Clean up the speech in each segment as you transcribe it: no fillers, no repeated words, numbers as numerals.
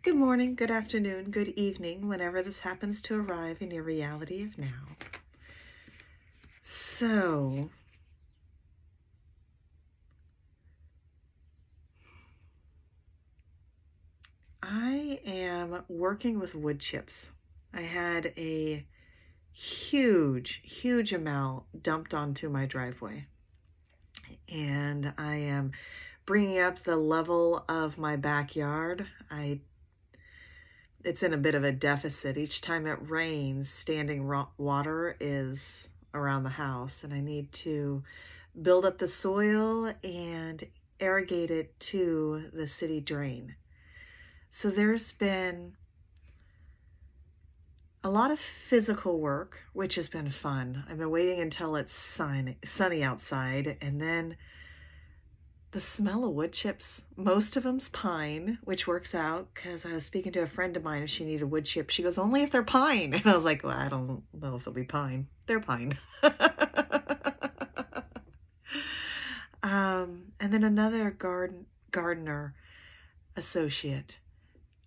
Good morning, good afternoon, good evening, whenever this happens to arrive in your reality of now. So, I am working with wood chips. I had a huge amount dumped onto my driveway. And I am bringing up the level of my backyard. It's in a bit of a deficit. Each time it rains, standing water is around the house, and I need to build up the soil and irrigate it to the city drain. So there's been a lot of physical work, which has been fun. I've been waiting until it's sunny outside, and then the smell of wood chips. Most of them's pine, which works out because I was speaking to a friend of mine and she needed wood chips. She goes, only if they're pine. And I was like, well, I don't know if they'll be pine. They're pine. And then another gardener associate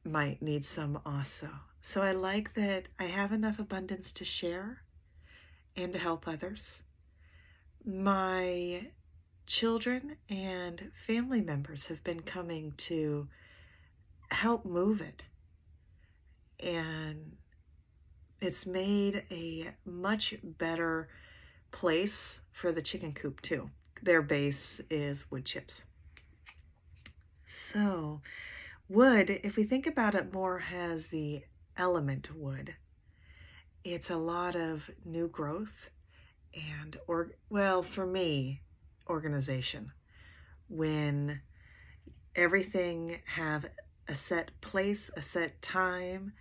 might need some also. So I like that I have enough abundance to share and to help others. My children and family members have been coming to help move it. And it's made a much better place for the chicken coop too. Their base is wood chips. So wood, if we think about it more as the element wood, it's a lot of new growth and, well, for me, organization. When everything have a set place, a set time,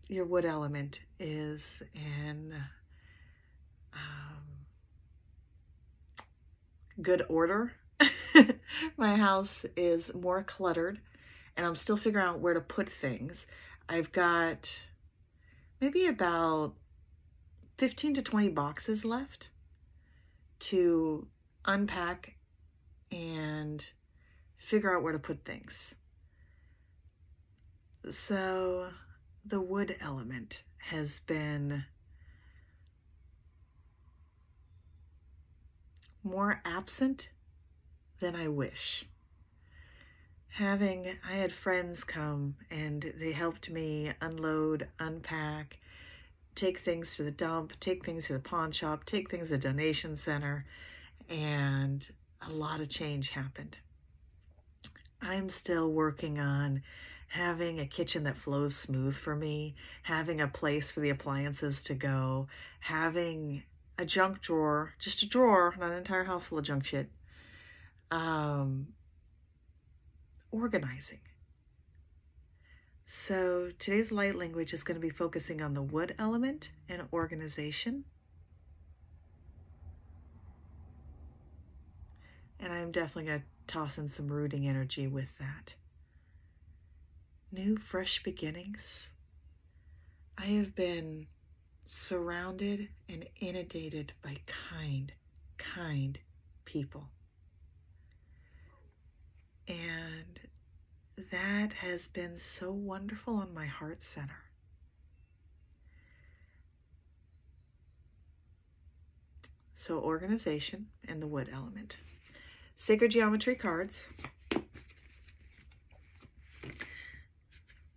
your wood element is in good order. My house is more cluttered and I'm still figuring out where to put things. I've got maybe about 15 to 20 boxes left to unpack and figure out where to put things. So the wood element has been more absent than I wish. I had friends come and they helped me unload, unpack, take things to the dump, take things to the pawn shop, take things to the donation center, and a lot of change happened. I'm still working on having a kitchen that flows smooth for me, having a place for the appliances to go, having a junk drawer, just a drawer, not an entire house full of junk shit, organizing. So today's light language is going to be focusing on the wood element and organization. And I'm definitely going to toss in some rooting energy with that. New, fresh beginnings. I have been surrounded and inundated by kind people. And that has been so wonderful on my heart center. So organization and the wood element. Sacred geometry cards.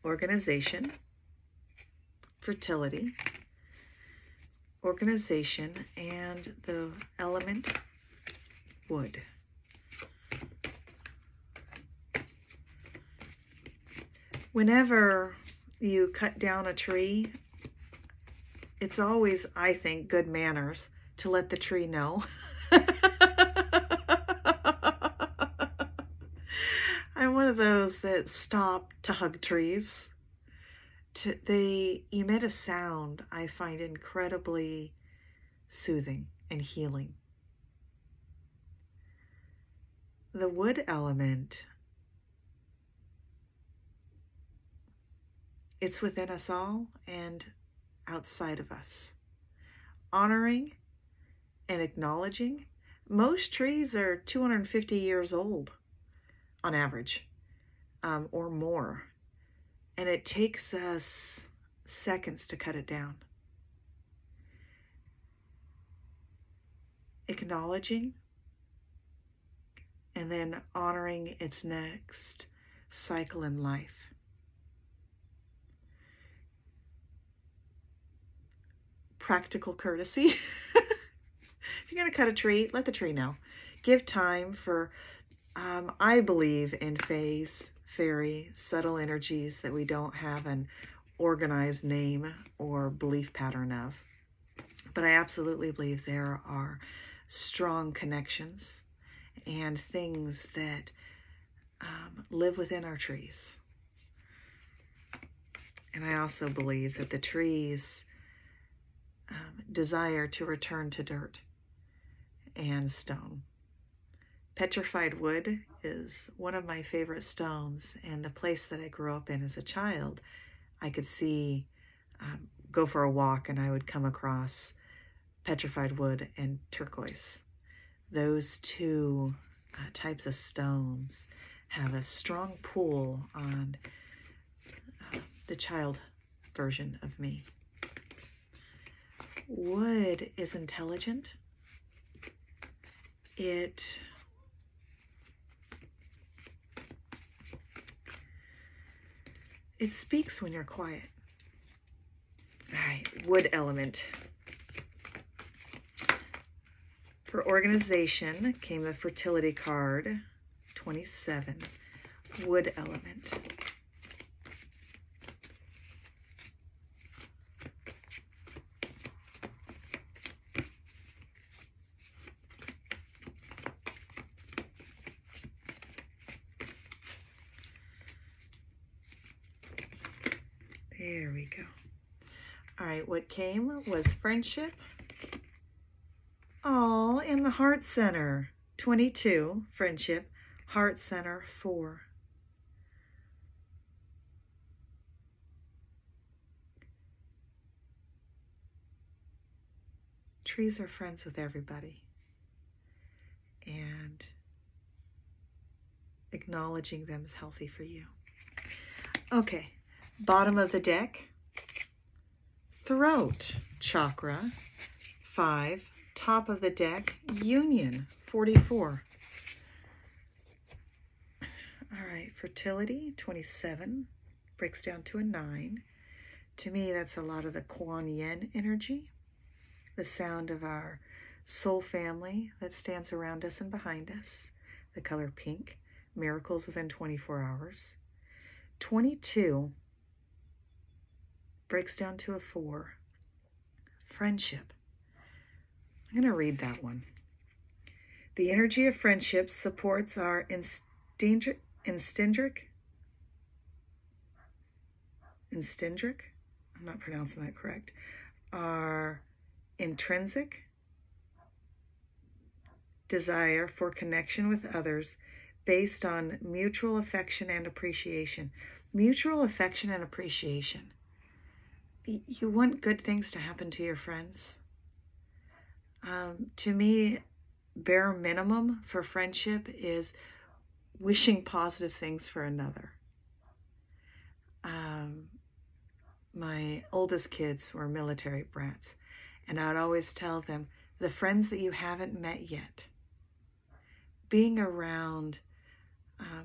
Organization. Fertility. Organization and the element wood. Whenever you cut down a tree, it's always, I think, good manners to let the tree know. I'm one of those that stop to hug trees. They emit a sound I find incredibly soothing and healing. The wood element, it's within us all and outside of us. Honoring and acknowledging. Most trees are 250 years old on average. or more. And it takes us seconds to cut it down. Acknowledging and then honoring its next cycle in life. Practical courtesy. If you're going to cut a tree, let the tree know. Give time for, I believe in phase, fairy, subtle energies that we don't have an organized name or belief pattern of. But I absolutely believe there are strong connections and things that live within our trees. And I also believe that the trees desire to return to dirt and stone. Petrified wood is one of my favorite stones, and the place that I grew up in as a child, I could see, go for a walk, and I would come across petrified wood and turquoise. Those two types of stones have a strong pull on the child version of me. Wood is intelligent. It speaks when you're quiet. All right, wood element. For organization came the fertility card, 27, wood element. There we go. All right, what came was friendship. Oh, in the heart center, 22, friendship, heart center, 4. Trees are friends with everybody. And acknowledging them is healthy for you. Okay, bottom of the deck, throat chakra, 5. Top of the deck, union, 44. All right, fertility, 27, breaks down to a 9. To me, that's a lot of the Kuan Yin energy, the sound of our soul family that stands around us and behind us, the color pink, miracles within 24 hours. 22 breaks down to a 4, friendship. I'm going to read that one. The energy of friendship supports our instindric, I'm not pronouncing that correct, our intrinsic desire for connection with others based on mutual affection and appreciation. Mutual affection and appreciation. You want good things to happen to your friends. To me, bare minimum for friendship is wishing positive things for another. My oldest kids were military brats, and I'd always tell them, the friends that you haven't met yet. Being around,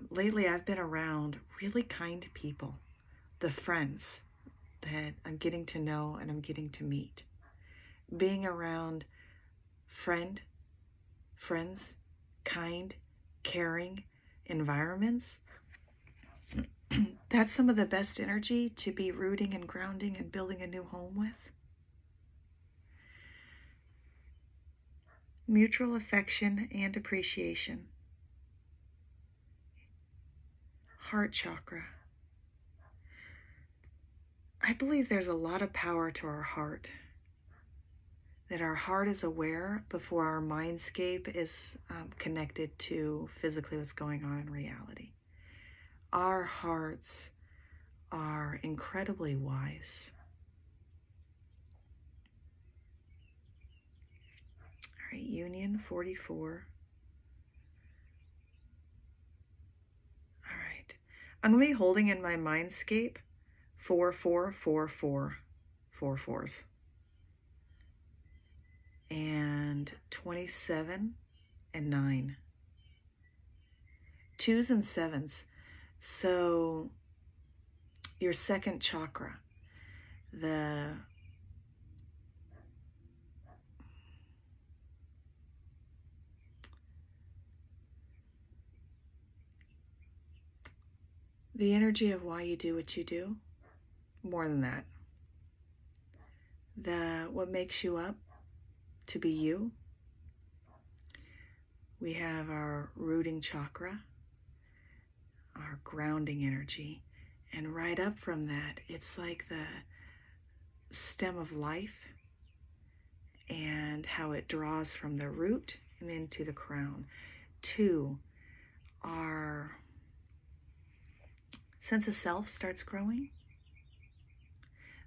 lately I've been around really kind people, the friends that I'm getting to know and I'm getting to meet. Being around friends, kind, caring environments, that's some of the best energy to be rooting and grounding and building a new home with. Mutual affection and appreciation. Heart chakra. I believe there's a lot of power to our heart. That our heart is aware before our mindscape is connected to physically what's going on in reality. Our hearts are incredibly wise. All right, union 44. All right. I'm going to be holding in my mindscape 4, 4, 4, 4, 4 fours. And 27 and 9. 2s and 7s. So your second chakra, the energy of why you do what you do. More than that, what makes you up to be you. We have our rooting chakra, our grounding energy, and right up from that, it's like the stem of life and how it draws from the root and into the crown. 2, our sense of self starts growing.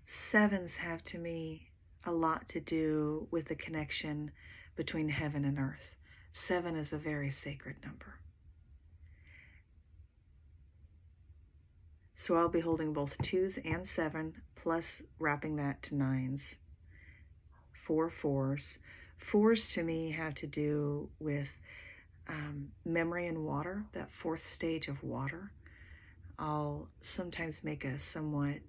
7s have, to me, a lot to do with the connection between heaven and earth. 7 is a very sacred number. So I'll be holding both 2s and 7, plus wrapping that to 9s. 4 4s. 4s to me have to do with memory and water, that 4th stage of water. I'll sometimes make a somewhat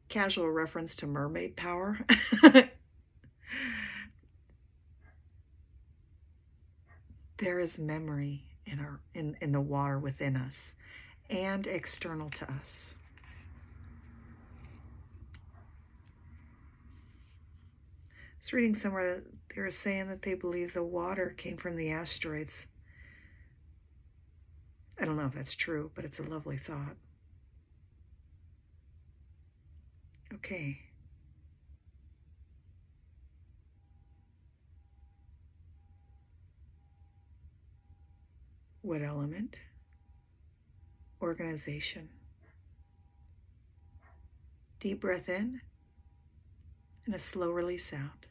casual reference to mermaid power. There is memory in the water within us and external to us. I was reading somewhere that they were saying that they believe the water came from the asteroids. I don't know if that's true, but it's a lovely thought. Okay. What element? Organization. Deep breath in and a slow release out.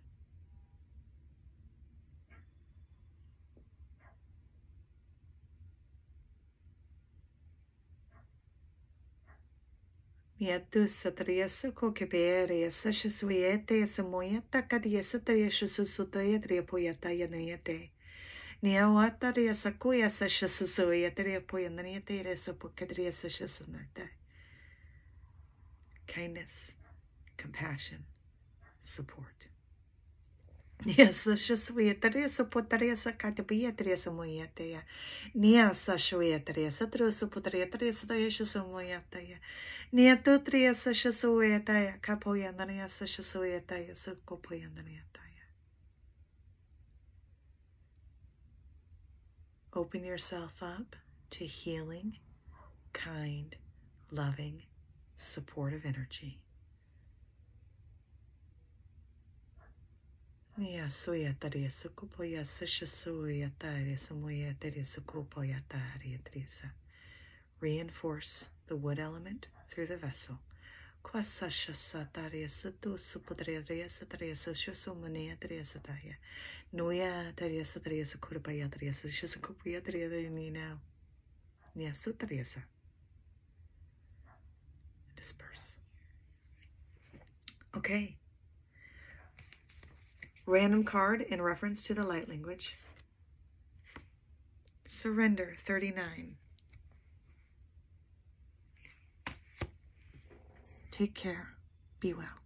Nietu satriesa kokebere sasha suete samoyata kadiesa triesha susutoya triapoyata yanete. Niawata riesa kuya sasha susoya triapoyanete resa pokadriesa shasanate. Kindness, compassion, support. Yes, Teresa Poteresa Catapia Teresa Moyatea. Nia Sashuia Teresa Trusu Potria Teresa Teresa Moyatea. Nia Tutria Sashasueta Capoyandania Sashasueta Sukopoyandaniataya. Open yourself up to healing, kind, loving, supportive energy. Nia suya tarisa kupoya sashasuya tarisa moya tarisa kupoya tarisa. Reinforce the wood element through the vessel. Kwasasha tarisa tu supodria tarisa shasumania tarisa taya. Nuya tarisa tarisa kurpaya tarisa shasakupuya tarisa now. Nia sutarisa. Disperse. Okay. Random card in reference to the light language. Surrender 39. Take care. Be well.